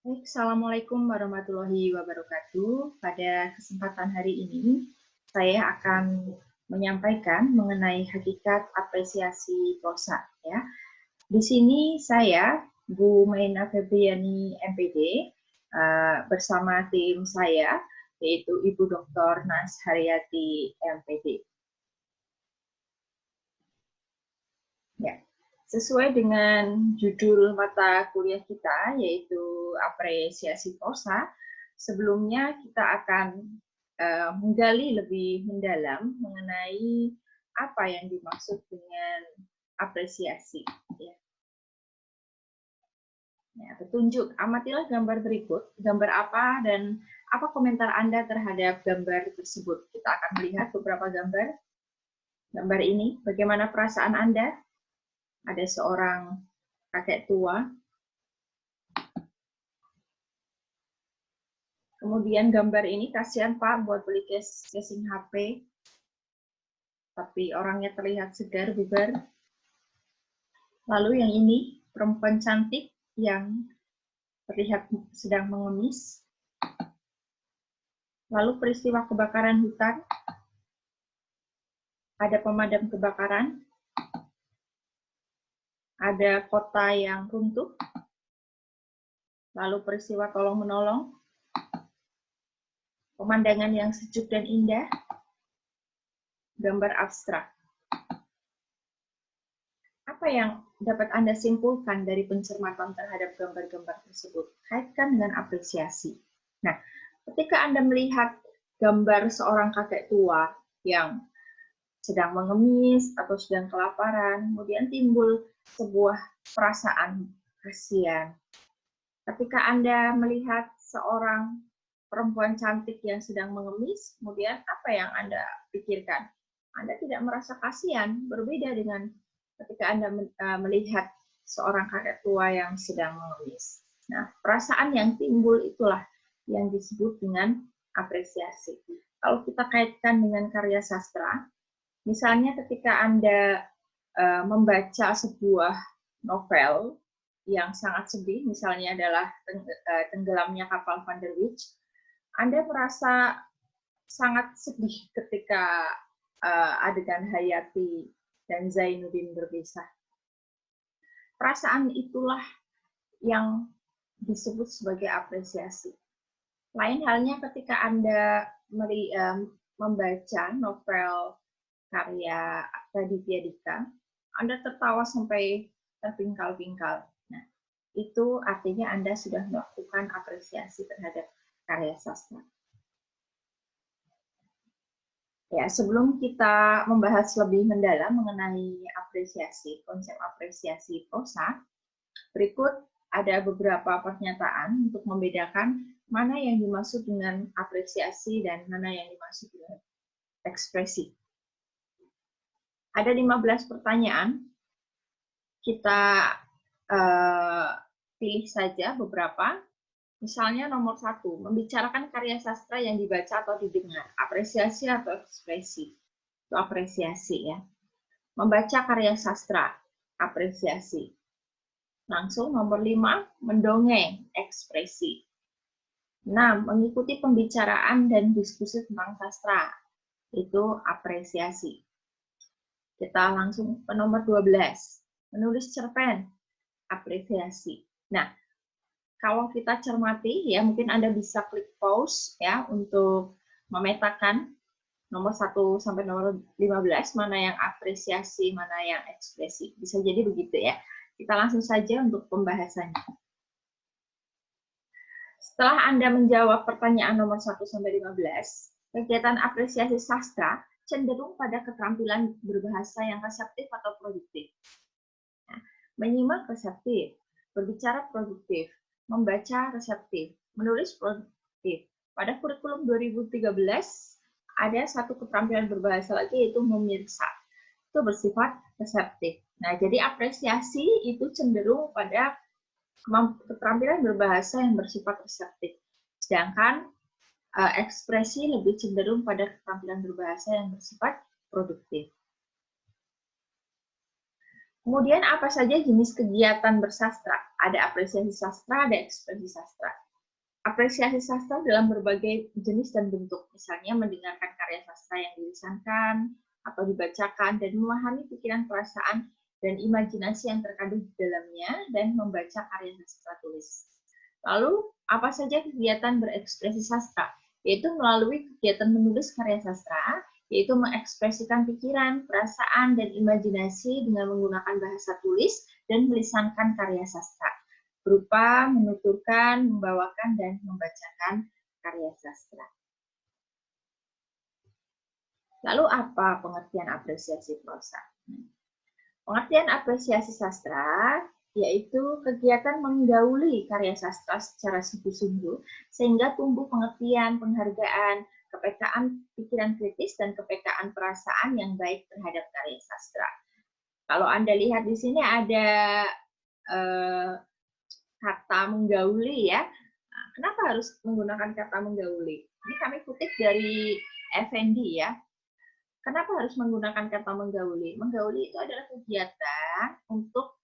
Baik, Assalamualaikum warahmatullahi wabarakatuh. Pada kesempatan hari ini, saya akan menyampaikan mengenai hakikat apresiasi prosa. Ya. Di sini saya, Bu Maina Febriani, MPD, bersama tim saya, yaitu Ibu Dr. Nas Haryati, MPD. Ya. Sesuai dengan judul mata kuliah kita, yaitu apresiasi prosa, sebelumnya kita akan menggali lebih mendalam mengenai apa yang dimaksud dengan apresiasi. Ya, petunjuk, amatilah gambar berikut. Gambar apa dan apa komentar Anda terhadap gambar tersebut? Kita akan melihat beberapa gambar. Gambar ini, bagaimana perasaan Anda? Ada seorang kakek tua. Kemudian gambar ini, kasihan Pak buat beli casing HP, tapi orangnya terlihat segar, bugar. Lalu yang ini, perempuan cantik yang terlihat sedang mengemis. Lalu peristiwa kebakaran hutan, ada pemadam kebakaran, ada kota yang runtuh, lalu peristiwa tolong-menolong, pemandangan yang sejuk dan indah, gambar abstrak. Apa yang dapat Anda simpulkan dari pencermatan terhadap gambar-gambar tersebut? Kaitkan dengan apresiasi. Nah, ketika Anda melihat gambar seorang kakek tua yang sedang mengemis atau sedang kelaparan, kemudian timbul sebuah perasaan kasihan. Ketika Anda melihat seorang perempuan cantik yang sedang mengemis, kemudian apa yang Anda pikirkan? Anda tidak merasa kasihan, berbeda dengan ketika Anda melihat seorang kakek tua yang sedang mengemis. Nah, perasaan yang timbul itulah yang disebut dengan apresiasi. Kalau kita kaitkan dengan karya sastra, misalnya ketika Anda membaca sebuah novel yang sangat sedih, misalnya adalah Tenggelamnya Kapal Van der Wijk, Anda merasa sangat sedih ketika adegan Hayati dan Zainuddin berpisah. Perasaan itulah yang disebut sebagai apresiasi. Lain halnya ketika Anda membaca novel karya Raditya Dika, Anda tertawa sampai terpingkal-pingkal. Nah, itu artinya Anda sudah melakukan apresiasi terhadap karya sastra. Ya, sebelum kita membahas lebih mendalam mengenai apresiasi, konsep apresiasi prosa, berikut ada beberapa pernyataan untuk membedakan mana yang dimaksud dengan apresiasi dan mana yang dimaksud dengan ekspresi. Ada 15 pertanyaan, kita pilih saja beberapa. Misalnya nomor 1, membicarakan karya sastra yang dibaca atau didengar, apresiasi atau ekspresi. Itu apresiasi ya. Membaca karya sastra, apresiasi. Langsung nomor 5, mendongeng, ekspresi. 6, mengikuti pembicaraan dan diskusi tentang sastra, itu apresiasi. Kita langsung ke nomor 12, menulis cerpen, apresiasi. Nah, kalau kita cermati, ya mungkin Anda bisa klik pause ya untuk memetakan nomor 1 sampai nomor 15, mana yang apresiasi, mana yang ekspresi. Bisa jadi begitu ya. Kita langsung saja untuk pembahasannya. Setelah Anda menjawab pertanyaan nomor 1 sampai 15, kegiatan apresiasi sastra cenderung pada keterampilan berbahasa yang reseptif atau produktif. Nah, menyimak reseptif, berbicara produktif, membaca reseptif, menulis produktif. Pada kurikulum 2013, ada satu keterampilan berbahasa lagi, yaitu memirsa. Itu bersifat reseptif. Nah, jadi apresiasi itu cenderung pada keterampilan berbahasa yang bersifat reseptif. Sedangkan ekspresi lebih cenderung pada keterampilan berbahasa yang bersifat produktif. Kemudian apa saja jenis kegiatan bersastra? Ada apresiasi sastra, ada ekspresi sastra. Apresiasi sastra dalam berbagai jenis dan bentuk, misalnya mendengarkan karya sastra yang dilisankan atau dibacakan dan memahami pikiran, perasaan, dan imajinasi yang terkandung di dalamnya dan membaca karya sastra tulis. Lalu, apa saja kegiatan berekspresi sastra? Yaitu melalui kegiatan menulis karya sastra, yaitu mengekspresikan pikiran, perasaan, dan imajinasi dengan menggunakan bahasa tulis dan melisankan karya sastra, berupa menuturkan, membawakan, dan membacakan karya sastra. Lalu apa pengertian apresiasi prosa? Pengertian apresiasi sastra yaitu kegiatan menggauli karya sastra secara sungguh-sungguh sehingga tumbuh pengertian, penghargaan, kepekaan pikiran kritis, dan kepekaan perasaan yang baik terhadap karya sastra. Kalau Anda lihat di sini ada kata menggauli ya. Nah, kenapa harus menggunakan kata menggauli? Ini kami kutip dari Effendi ya. Kenapa harus menggunakan kata menggauli? Menggauli itu adalah kegiatan untuk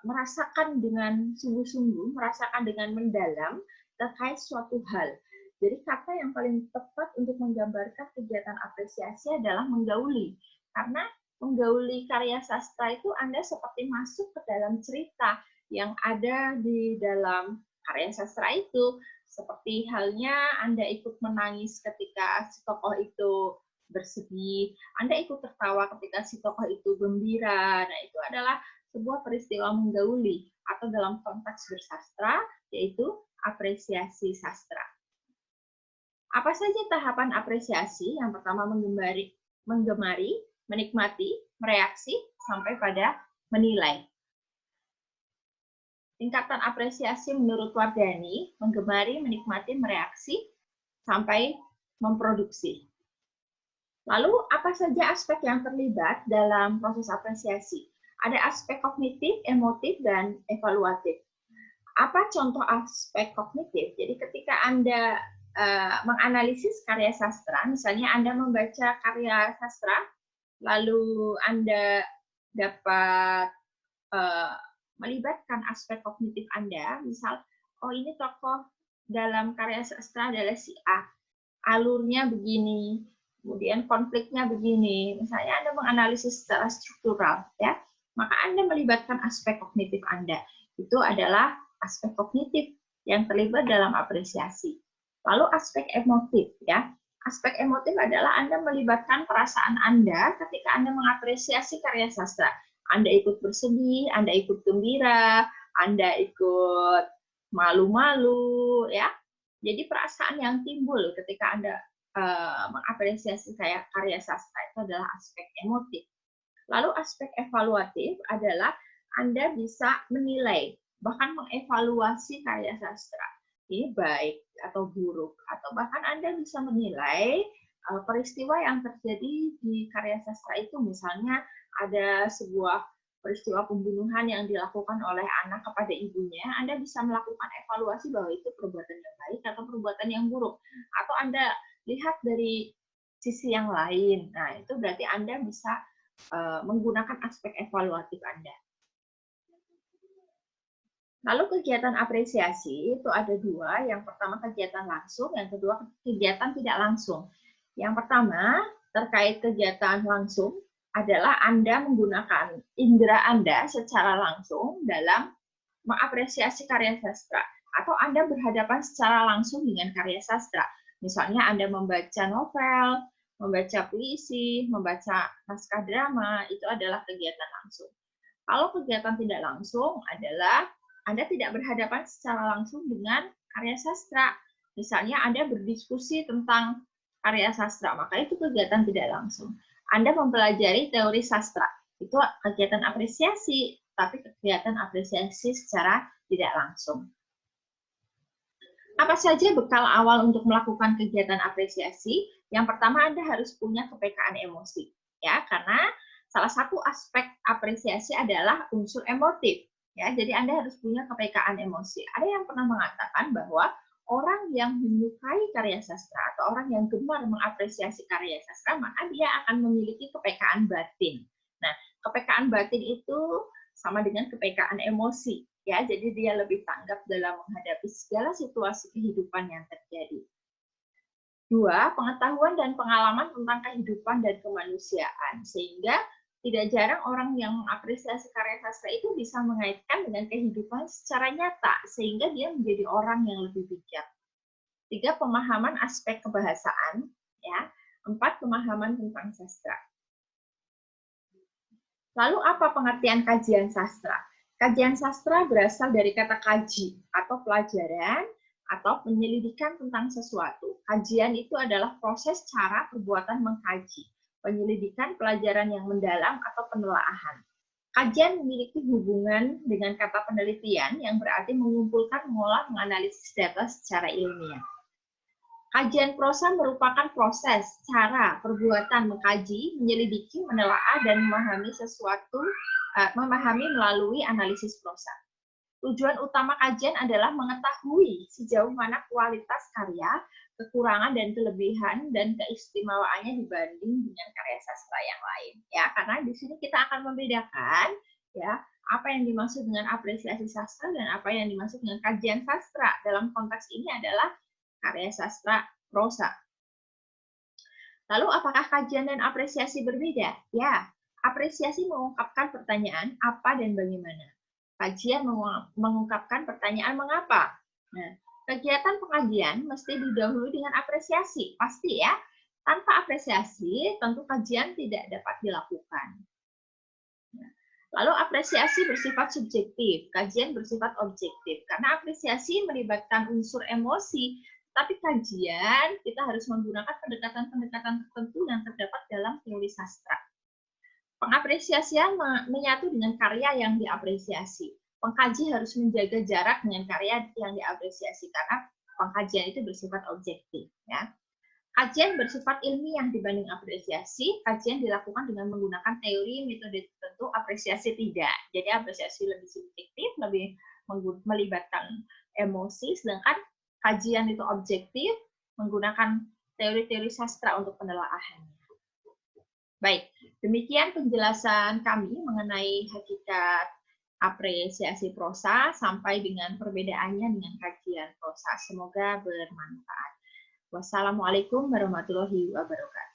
merasakan dengan sungguh-sungguh, merasakan dengan mendalam terkait suatu hal. Jadi kata yang paling tepat untuk menggambarkan kegiatan apresiasi adalah menggauli. Karena menggauli karya sastra itu Anda seperti masuk ke dalam cerita yang ada di dalam karya sastra itu. Seperti halnya Anda ikut menangis ketika si tokoh itu bersedih, Anda ikut tertawa ketika si tokoh itu gembira. Nah, itu adalah sebuah peristiwa menggauli atau dalam konteks bersastra yaitu apresiasi sastra. Apa saja tahapan apresiasi? Yang pertama menggemari, menikmati, mereaksi, sampai pada menilai. Tingkatan apresiasi menurut Wardani, menggemari, menikmati, mereaksi, sampai memproduksi. Lalu, apa saja aspek yang terlibat dalam proses apresiasi? Ada aspek kognitif, emotif, dan evaluatif. Apa contoh aspek kognitif? Jadi ketika Anda menganalisis karya sastra, misalnya Anda membaca karya sastra, lalu Anda dapat melibatkan aspek kognitif Anda, misal, oh ini tokoh dalam karya sastra adalah si A, alurnya begini, kemudian konfliknya begini, misalnya Anda menganalisis secara struktural, ya, maka Anda melibatkan aspek kognitif Anda. Itu adalah aspek kognitif yang terlibat dalam apresiasi. Lalu aspek emotif, ya. Aspek emotif adalah Anda melibatkan perasaan Anda ketika Anda mengapresiasi karya sastra. Anda ikut bersedih, Anda ikut gembira, Anda ikut malu-malu, ya. Jadi perasaan yang timbul ketika Anda mengapresiasi karya sastra itu adalah aspek emotif. Lalu aspek evaluatif adalah Anda bisa menilai, bahkan mengevaluasi karya sastra. Ini baik atau buruk, atau bahkan Anda bisa menilai peristiwa yang terjadi di karya sastra itu. Misalnya ada sebuah peristiwa pembunuhan yang dilakukan oleh anak kepada ibunya, Anda bisa melakukan evaluasi bahwa itu perbuatan yang baik atau perbuatan yang buruk. Atau Anda lihat dari sisi yang lain. Nah, itu berarti Anda bisa menggunakan aspek evaluatif Anda. Lalu kegiatan apresiasi itu ada dua. Yang pertama kegiatan langsung, yang kedua kegiatan tidak langsung. Yang pertama terkait kegiatan langsung adalah Anda menggunakan indera Anda secara langsung dalam mengapresiasi karya sastra. Atau Anda berhadapan secara langsung dengan karya sastra. Misalnya Anda membaca novel, membaca puisi, membaca naskah drama, itu adalah kegiatan langsung. Kalau kegiatan tidak langsung adalah Anda tidak berhadapan secara langsung dengan karya sastra. Misalnya Anda berdiskusi tentang karya sastra, maka itu kegiatan tidak langsung. Anda mempelajari teori sastra, itu kegiatan apresiasi, tapi kegiatan apresiasi secara tidak langsung. Apa saja bekal awal untuk melakukan kegiatan apresiasi? Yang pertama, Anda harus punya kepekaan emosi, ya, karena salah satu aspek apresiasi adalah unsur emotif, ya. Jadi Anda harus punya kepekaan emosi. Ada yang pernah mengatakan bahwa orang yang menyukai karya sastra atau orang yang gemar mengapresiasi karya sastra, maka dia akan memiliki kepekaan batin. Nah, kepekaan batin itu sama dengan kepekaan emosi. Ya, jadi dia lebih tanggap dalam menghadapi segala situasi kehidupan yang terjadi. 2, pengetahuan dan pengalaman tentang kehidupan dan kemanusiaan. Sehingga tidak jarang orang yang mengapresiasi karya sastra itu bisa mengaitkan dengan kehidupan secara nyata, sehingga dia menjadi orang yang lebih bijak. 3, pemahaman aspek kebahasaan. Ya. 4, pemahaman tentang sastra. Lalu apa pengertian kajian sastra? Kajian sastra berasal dari kata kaji atau pelajaran atau penyelidikan tentang sesuatu. Kajian itu adalah proses cara perbuatan mengkaji, penyelidikan pelajaran yang mendalam atau penelaahan. Kajian memiliki hubungan dengan kata penelitian yang berarti mengumpulkan, mengolah, menganalisis data secara ilmiah. Kajian prosa merupakan proses, cara, perbuatan mengkaji, menyelidiki, menelaah, dan memahami sesuatu, memahami melalui analisis prosa. Tujuan utama kajian adalah mengetahui sejauh mana kualitas karya, kekurangan dan kelebihan dan keistimewaannya dibanding dengan karya sastra yang lain. Ya, karena di sini kita akan membedakan ya apa yang dimaksud dengan apresiasi sastra dan apa yang dimaksud dengan kajian sastra. Dalam konteks ini adalah karya sastra prosa. Lalu apakah kajian dan apresiasi berbeda? Ya, apresiasi mengungkapkan pertanyaan apa dan bagaimana. Kajian mengungkapkan pertanyaan mengapa. Nah, kegiatan pengajian mesti didahului dengan apresiasi, pasti ya. Tanpa apresiasi, tentu kajian tidak dapat dilakukan. Lalu apresiasi bersifat subjektif, kajian bersifat objektif. Karena apresiasi melibatkan unsur emosi, tapi kajian kita harus menggunakan pendekatan-pendekatan tertentu yang terdapat dalam teori sastra. Pengapresiasian menyatu dengan karya yang diapresiasi. Pengkaji harus menjaga jarak dengan karya yang diapresiasi karena pengkajian itu bersifat objektif. Ya. Kajian bersifat ilmiah dibanding apresiasi. Kajian dilakukan dengan menggunakan teori, metode tertentu, apresiasi tidak. Jadi apresiasi lebih subjektif, lebih melibatkan emosi, sedangkan kajian itu objektif, menggunakan teori-teori sastra untuk penelaahannya. Baik, demikian penjelasan kami mengenai hakikat apresiasi prosa sampai dengan perbedaannya dengan kajian prosa. Semoga bermanfaat. Wassalamualaikum warahmatullahi wabarakatuh.